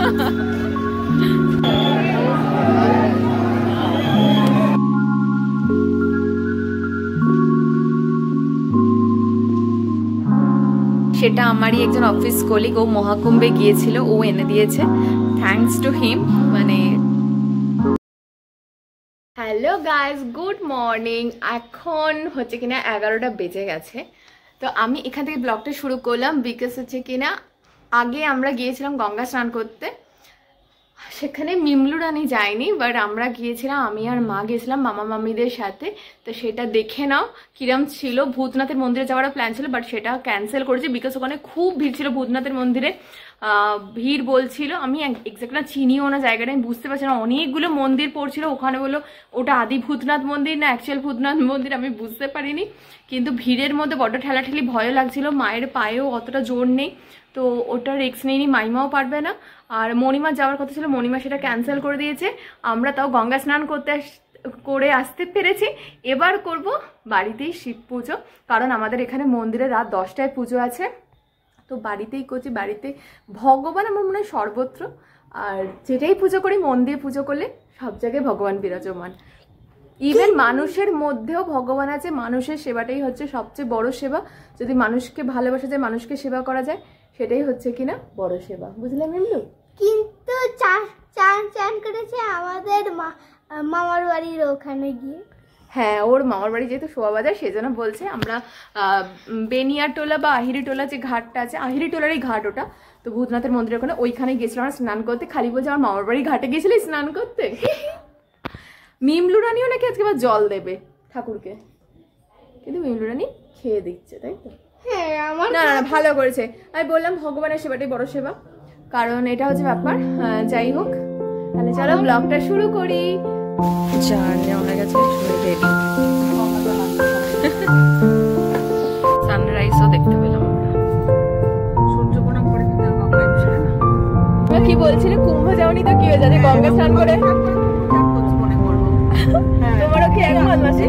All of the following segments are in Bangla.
সেটা আমারই একজন অফিস কলিগ, ও মহাকুম্ভে গিয়েছিল, ও এনে দিয়েছে, থ্যাঙ্কস টু হিম। মানে হ্যালো গাইজ, গুড মর্নিং। এখন হচ্ছে কিনা 11টা বেজে গেছে। তো আমি এখান থেকে ব্লগটা শুরু করলাম বিকজ হচ্ছে কিনা আগে আমরা গিয়েছিলাম গঙ্গা স্নান করতে, সেখানে মিমলু রানী যায়নি, বাট আমরা গিয়েছিলাম, আমি আর মা গিয়েছিলাম মামা মামিদের সাথে। তো সেটা দেখে নাও কিরম ছিল। ভূতনাথের মন্দিরে যাওয়ার প্ল্যান ছিল, বাট সেটা ক্যান্সেল করেছি বিকজ ওখানে খুব ভিড় ছিল ভূতনাথের মন্দিরে। ভিড় বলছিল, আমি এক্সাক্ট না চিনিও না জায়গাটা, আমি বুঝতে পারছি না, অনেকগুলো মন্দির পড়ছিল ওখানে, বললো ওটা আদি ভূতনাথ মন্দির না অ্যাকচুয়াল ভূতনাথ মন্দির, আমি বুঝতে পারিনি। কিন্তু ভিড়ের মধ্যে বড় ঠেলাঠেলি ভয়ও লাগছিল, মায়ের পায়েও অতটা জোর নেই, তো ওটা রিস্ক নেইনি, মাইমাও পারবে না। আর মণিমা যাওয়ার কথা ছিল, মণিমা সেটা ক্যান্সেল করে দিয়েছে। আমরা তাও গঙ্গা স্নান করে আসতে পেরেছি। এবার করব বাড়িতেই শিব পুজো, কারণ আমাদের এখানে মন্দিরে রাত 10টায় পুজো আছে, তো বাড়িতেই করছি। বাড়িতে ভগবান আমার মনে হয় সর্বত্র, আর যেটাই পুজো করি মন দিয়ে পুজো করলে সব জায়গায় ভগবান বিরাজমান। ইভেন মানুষের মধ্যেও ভগবান আছে, মানুষের সেবাটাই হচ্ছে সবচেয়ে বড় সেবা। যদি মানুষকে ভালোবাসা যায়, মানুষকে সেবা করা যায়, সেটাই হচ্ছে কিনা বড় সেবা, বুঝলে মিমলু? কিন্তু চান করেছে আমাদের মামার বাড়ির ওখানে গিয়ে। হ্যাঁ, ওর মামার বাড়ি যেহেতু শোয়াবাজার, সেজন্য বলছে আমরা বেনিয়াটোলা বা আহিরিটোলা যে ঘাটটা আছে, আহিরিটোলারই ঘাট ওটা, তো ভূতনাথের মন্দিরের ওখানে, ওইখানে গেছিলাম আমরা স্নান করতে। খালি বলছে আমার মামার বাড়ির ঘাটে গেছিলি স্নান করতে। মিমলু রানীও নাকি আজকে আবার জল দেবে ঠাকুরকে, কিন্তু মিমলু রানী খেয়ে দিচ্ছে, তাই তো? হ্যাঁ, আমার না না ভালো করেছে। আমি বললাম ভগবানের সেবাটাই বড় সেবা, কারণ এটা হচ্ছে ব্যাপার। যাই হোক, তাহলে চলো ব্লগটা শুরু করি। সানরাইজও দেখতে পেলাম আমরা। কি বলছিলে কুম্ভ যাওনি তো কি হয়ে যাবে গঙ্গা স্নান করে? তোমারও কি একমত মাসি?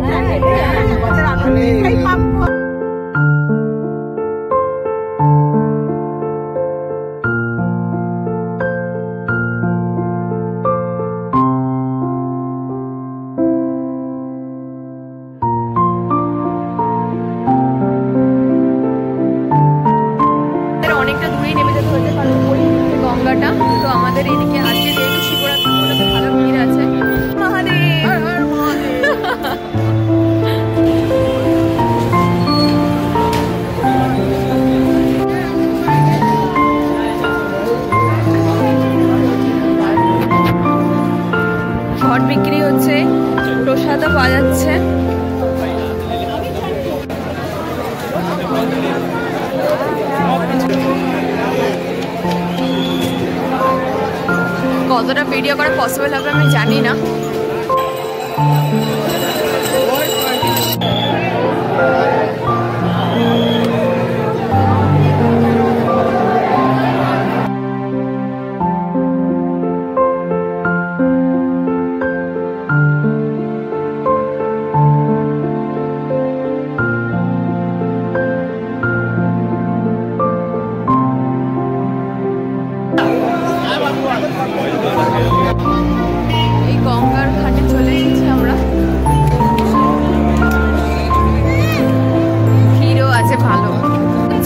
অনেকটা দূরেই নেমে যেতে হচ্ছে, কারণ ওই গঙ্গাটা তো আমাদের এইদিকে আজকে যেহেতু শিবরাত্রি বলে ভালো ভিড় আছে। ঘট বিক্রি হচ্ছে, প্রসাদও পাওয়া যাচ্ছে। কতটা ভিডিও করা পসিবল হবে আমি জানি না। এই গঙ্গার ঘাটে চলে এসেছি আমরা, ভিড়ও আছে ভালো।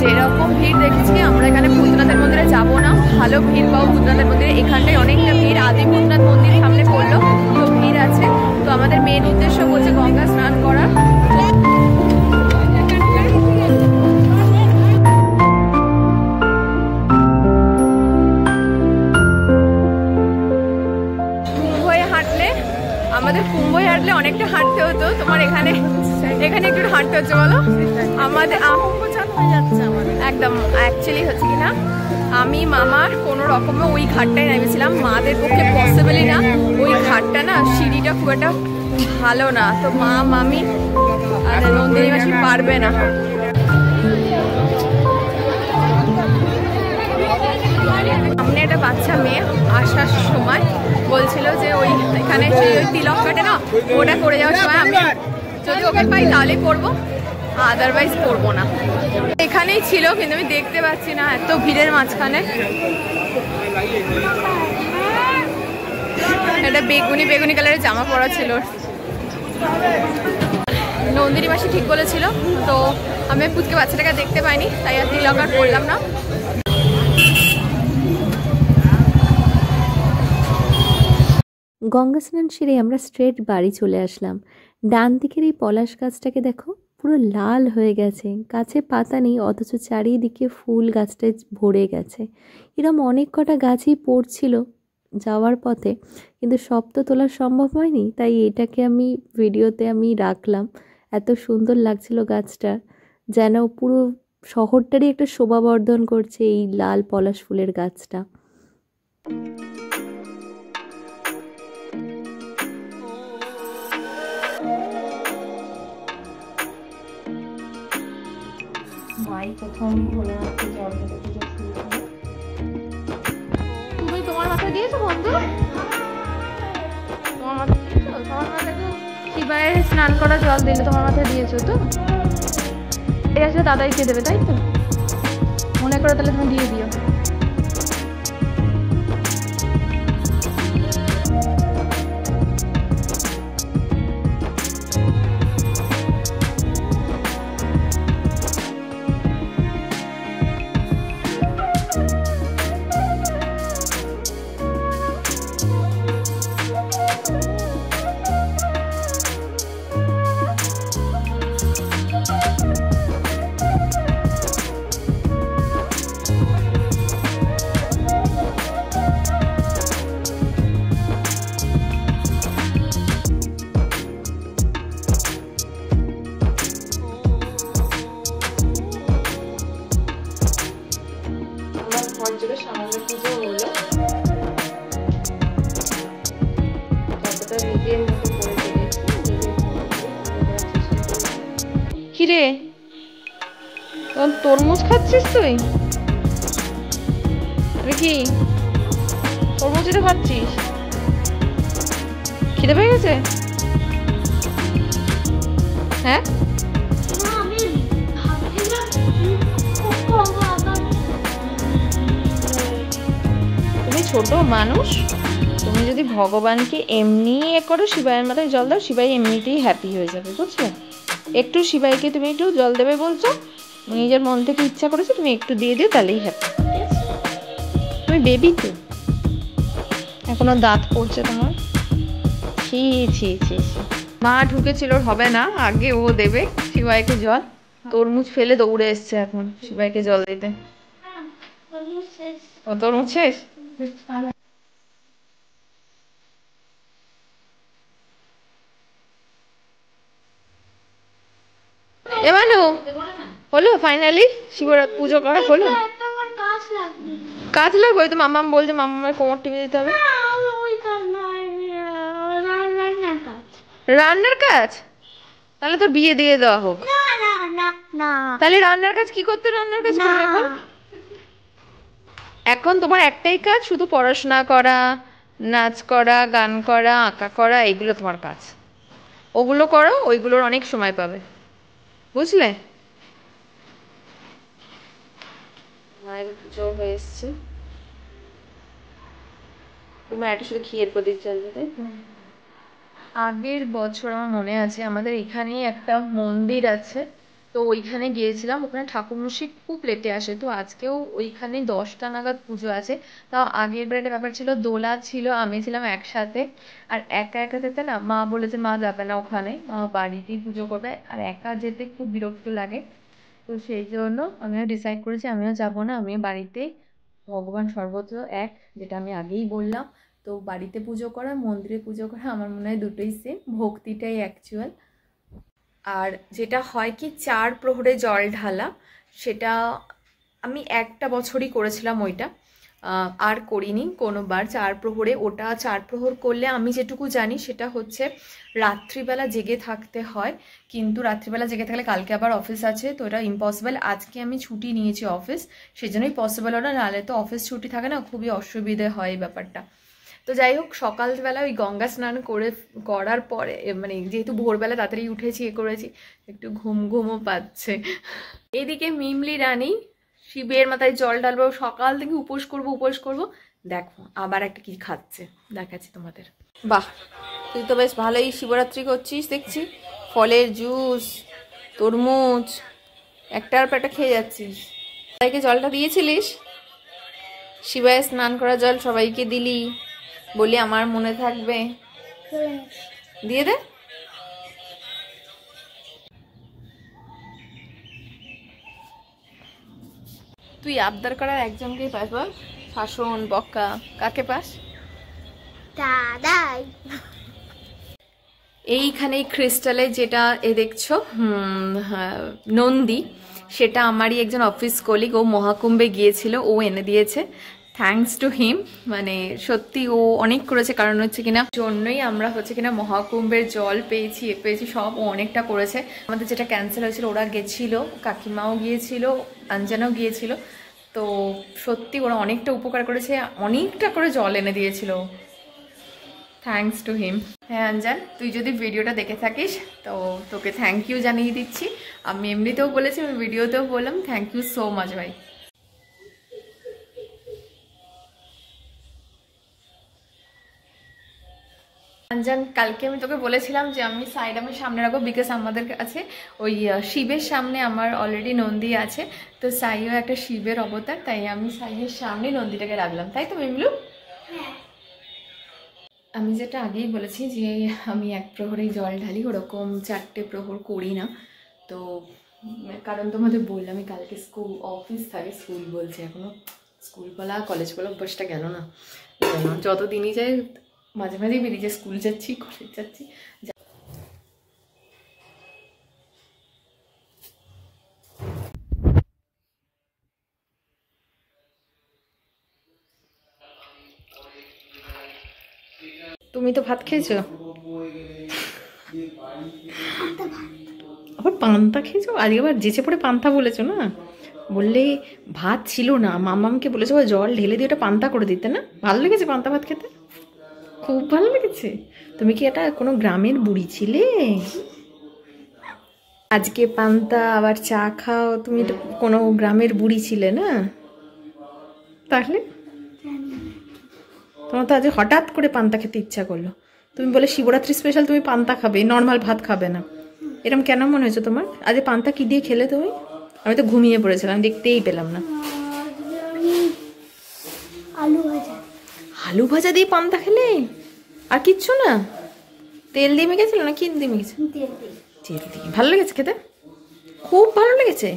যেরকম ভিড় দেখছি আমরা এখানে ভূতনাথের মন্দিরে যাবো না, ভালো ভিড় পাবো ভূতনাথের মন্দিরে। এখানটায় অনেকটা ভিড়, আদি ভূতনাথ মন্দির সামনে পড়লো, তো ভিড় আছে। তো আমাদের মেন উদ্দেশ্য হচ্ছে গঙ্গা স্নান করা। আমাদের কুম্ভই হাঁটলে অনেকটা হাঁটতে হতো, তোমার এখানে একটু হাঁটতে হচ্ছে বলো। আমাদের একদম অ্যাকচুয়ালি হচ্ছে কি না, আমি মামার কোনো রকমে ওই ঘাটটায় নেমেছিলাম, মাদের পক্ষে পসিবলই না, ওই ঘাটটা না সিঁড়িটা খুব একটা ভালো না, তো মা মামি আর নন্দিনী মাসি পারবে না। সামনে একটা বাচ্চা মেয়ে আসার সময় বলছিল যে ওই এখানে সেই ওই তিলক কাটে না, ওটা করে যাওয়ার সময় আমি যদি ওকে পাই তাহলে করবো, আদারওয়াইজ করবো না। এখানেই ছিল কিন্তু আমি দেখতে পাচ্ছি না, এত ভিড়ের মাঝখানে। একটা বেগুনি বেগুনি কালারের জামা পরা ছিল। নন্দিনী মাসি ঠিক বলেছিল, তো আমি পুচকে বাচ্চাটাকে দেখতে পাইনি, তাই আর তিলক আর করলাম না। গঙ্গা স্নান সেরে আমরা স্ট্রেট বাড়ি চলে আসলাম। ডান দিকের এই পলাশ গাছটাকে দেখো, পুরো লাল হয়ে গেছে, গাছে পাতা নেই অথচ চারিদিকে ফুল গাছটায় ভরে গেছে। এরম অনেক কটা গাছই পড়ছিল যাওয়ার পথে, কিন্তু সব তো তোলা সম্ভব হয়নি, তাই এটাকে আমি ভিডিওতে রাখলাম। এত সুন্দর লাগছিল গাছটা, যেন পুরো শহরটারই একটা শোভাবর্ধন করছে এই লাল পলাশ ফুলের গাছটা। তুমি তোমার মাথায় দিয়েছো বন্ধু? তোমার মাথায় দিয়েছো? তোমার মাথায় তো শিবায় স্নান করা জল দিলে তোমার মাথায় দিয়েছো তো? এই আসলে দাদাইকে দেবে, তাই তো? মনে করে তাহলে তুমি দিয়ে দিও। সামান্য পুজো হলো, কতটা নিজের মতো করে ফেলেছি। কিরে, তরমুজ খাচ্ছিস তুই? কি তরমুজ এটা খাচ্ছিস? খিদে পেয়ে গেছে? হ্যাঁ, ছোট মানুষ, তুমি যদি ভগবানকে এমনি করো, শিবায়ের মাথায় জল দাও, শিবাই এমনিতেই হ্যাপি হয়ে যাবে, বুঝলে? একটু শিবাইকে তুমি একটু জল দেবে বলছো, নিজের মন থেকে ইচ্ছা করেছো, তুমি একটু দিয়ে দিও, তাহলেই হ্যাপি। তুমি বেবি তো, এখনো দাঁত পড়ছে তোমার। ছি ছি ছি, মা ঢুকেছিল, হবে না, আগে ও দেবে শিবাইকে জল। তরমুজ ফেলে দৌড়ে এসছে এখন শিবাইকে জল দিতে। ও তরমুজ শেষ? এমানু হলো ফাইনালি শিবরাত্রি পুজো করা হলো? কাজ লাগবে, ওই তো মাম্মাম বলছে মাম্মামের কোমর টিপে দিতে হবে। রান্নার কাজ? তাহলে তো বিয়ে দিয়ে দেওয়া হোক। তাহলে রান্নার কাজ কি করতে? রান্নার কাজ করবে এখন? এখন তোমার একটাই কাজ, শুধু পড়াশোনা করা, নাচ করা, গান করা, আঁকা করা, এগুলো তোমার কাজ। ওগুলো করো, ওইগুলোর অনেক সময় পাবে, বুঝলে? মায়ের পুজো হয়ে এসছে, তুমি একটা শুধু ঘিয়ের প্রদীপ জ্বালবে, তাই তো? আগের বছর আমার মনে আছে, আমাদের এখানেই একটা মন্দির আছে, তো ওইখানে গিয়েছিলাম। ওখানে ঠাকুরমশাই খুব লেটে আসে, তো আজকেও ওইখানে 10টা নাগাদ পুজো আছে। তাও আগের বার একটা ব্যাপার ছিল, দোলা ছিল, আমি ছিলাম একসাথে। আর একা একা যেতে না, মা বলেছে মা যাবে না ওখানে, মা বাড়িতেই পুজো করবে, আর একা যেতে খুব বিরক্ত লাগে। তো সেই জন্য আমিও ডিসাইড করেছি আমিও যাবো না, আমিও বাড়িতেই ভগবান সর্বত্র এক, যেটা আমি আগেই বললাম। তো বাড়িতে পুজো করা, মন্দিরে পুজো করা, আমার মনে হয় দুটোই সেম, ভক্তিটাই অ্যাকচুয়াল। আর যেটা হয় কি, 4 প্রহরে জল ঢালা, সেটা আমি একটা বছরই করেছিলাম ওইটা, আর করিনি কোনোবার 4 প্রহরে। ওটা 4 প্রহর করলে আমি যেটুকু জানি সেটা হচ্ছে রাত্রিবেলা জেগে থাকতে হয়, কিন্তু রাত্রিবেলা জেগে থাকলে কালকে আবার অফিস আছে, তো এটা ইম্পসিবল। আজকে আমি ছুটি নিয়েছি অফিস, সেজন্যই পসিবল হলো, নাহলে তো অফিস ছুটি থাকে না, খুবই অসুবিধে হয় এই ব্যাপারটা। তো যাই হোক, সকালবেলা ওই গঙ্গা স্নান করার পরে, মানে যেহেতু ভোরবেলা তাড়াতাড়ি উঠেছি, করেছি, একটু ঘুমও পাচ্ছে। এদিকে মিমলি রানী শিবের মাথায় জল ঢালবো, সকাল থেকে উপোস করব। দেখো আবার একটা কি খাচ্ছে, দেখাচ্ছি তোমাদের। বাহ, তুই তো বেশ ভালোই শিবরাত্রি করছিস দেখছি। ফলের জুস, তরমুজ একটার পর একটা খেয়ে যাচ্ছিস। সবাইকে জলটা দিয়েছিলিস? শিবায় স্নান করা জল সবাইকে দিলি, বলি আমার মনে থাকবে। দিয়ে দে। তুই আবদার করার একজনকেই পাস বল, শাসন বক্কা, কাকে পাস? দাদাই। এইখানে ক্রিস্টালে যেটা দেখছো নন্দী, সেটা আমারই একজন অফিস কলিগ, ও মহাকুম্ভে গিয়েছিল, ও এনে দিয়েছে। থ্যাঙ্কস টু হিম, মানে সত্যি ও অনেক করেছে। কারণ হচ্ছে কিনা জন্যই আমরা হচ্ছে কিনা মহাকুম্ভের জল পেয়েছি সব ও অনেকটা করেছে। আমাদের যেটা ক্যান্সেল হয়েছিল, ওরা গেছিল, কাকিমাও গিয়েছিল, অঞ্জনাও গিয়েছিল। তো সত্যি ওরা অনেকটা উপকার করেছে, অনেকটা করে জল এনে দিয়েছিল। Thanks to him. হ্যাঁ অঞ্জন, তুই যদি ভিডিওটা দেখে থাকিস তো তোকে থ্যাংক ইউ জানিয়ে দিচ্ছি। আমি এমনিতেও বলেছি, আমি ভিডিওতেও বললাম, থ্যাংক ইউ সো মাচ ভাই। অঞ্জন, কালকে আমি তোকে বলেছিলাম যে আমি সাইড আমি সামনে রাখবো, বিকজ আমাদের কাছে ওই শিবের সামনে আমার অলরেডি নন্দী আছে, তো সাইও একটা শিবের অবতার, তাই আমি সাইয়ের সামনে নন্দীটাকে রাখলাম, তাই তো মিমলু? আমি যেটা আগেই বলেছি যে আমি এক প্রহরেই জল ঢালি, ওরকম 4টে প্রহর করি না। তো কারণ তোমাদের বললাম আমি কালকে অফিস থাকে, স্কুল বলছে, এখনও স্কুল বলা কলেজ বলা অভ্যাসটা গেল না। যত দিনই যায় মাঝে মাঝেই বেরিয়ে যায়, স্কুল যাচ্ছি কলেজ যাচ্ছি। তুমি তো ভাত খেয়েছো, আবার পান্তা খেয়েছো? আজকে আবার যেচে পড়ে পান্তা বলেছো না, বললে ভাত ছিল না, মামামকে বলেছো জল ঢেলে দিয়ে ওটা পান্তা করে দিতে না? ভালো লেগেছে পান্তা ভাত খেতে? খুব ভালো লেগেছে। তুমি কি এটা কোনো গ্রামের বুড়ি ছিলে? আজকে পান্তা আবার চা খাও, তুমি তো কোনো গ্রামের বুড়ি ছিলে না? তাহলে তোমার তো আজ হঠাৎ করে পান্তা খেতে ইচ্ছা করলো। তুমি বলে শিবরাত্রি স্পেশাল তুমি পান্তা খাবে, নর্মাল ভাত খাবে না, এরকম কেন মনে হয়েছে তোমার? আজ পান্তা কি দিয়ে খেলে তুমি? আমি তো ঘুমিয়ে পড়েছিলাম, দেখতেই পেলাম না। আলু ভাজা দিয়ে পান্তা খেলে? আর কিচ্ছু না? তেল দিয়ে মেখেছিল না কি দিয়ে মেখেছে? তেল দিয়ে। ভালো লেগেছে খেতে? খুব ভালো লেগেছে।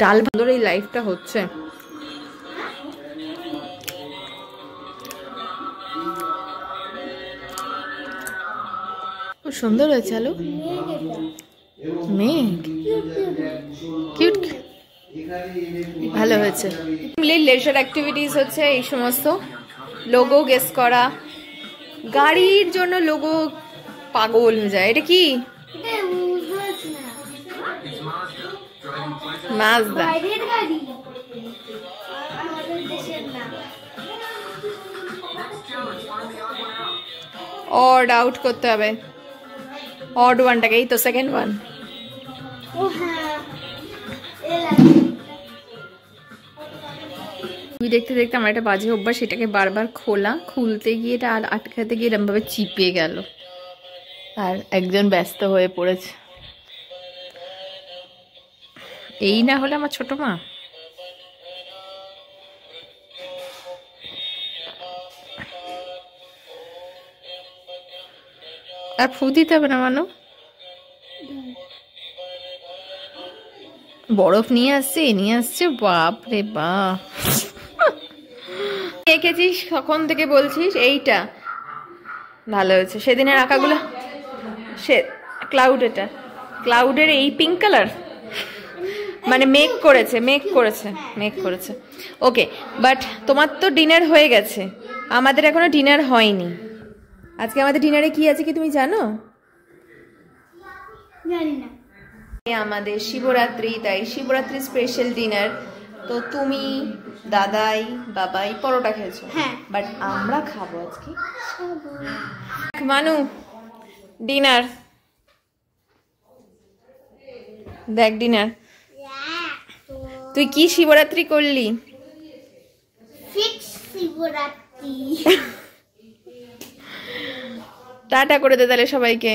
ডাল ভালোর এই লাইফটা হচ্ছে। খুব সুন্দর হয়েছে আলু। মেঘ কিউট, ভালো হয়েছে। লেজার অ্যাক্টিভিটিস হচ্ছে এই সমস্ত, লোগো গেস করা, গাড়ির জন্য লোগো পাগল হয়ে যায়। এটা কি? মাজদা। অড আউট করতে হবে, অড ওয়ানটাকে। এই তো সেকেন্ড ওয়ান। দেখতে দেখতে আমার একটা বাজে অভ্যাস, সেটাকে বারবার খোলা, খুলতে গিয়ে এটা আর আটকাতে গিয়ে এরকম ভাবে চিপে গেল, আর একজন ব্যস্ত হয়ে পড়েছে। এই না হলে আমার ছোট মা। আর ফু দিতে হবে না মানো? বরফ নিয়ে আসছে, বাপ রে বাপ। এঁকেছিস কখন থেকে বলছিস? এইটা ভালো হয়েছে। সেদিনের আঁকাগুলো, সে ক্লাউড, এটা ক্লাউডের এই পিঙ্ক কালার, মানে মেক করেছে। ওকে, বাট তোমার তো ডিনার হয়ে গেছে, আমাদের এখনো ডিনার হয়নি। আজকে আমাদের ডিনারে কি আছে কি তুমি জানো? জানি না। আমাদের শিবরাত্রি, তাই শিবরাত্রি স্পেশাল ডিনার। তো তুমি, দাদাই, বাবাই পরোটা খেয়েছো, বাট আমরা খাবো আজকে মানু ডিনার। দেখ ডিনার তুই কি শিবরাত্রি করলি? ফিক্স শিবরাত্রি। টাটা করে দে তাহলে সবাইকে।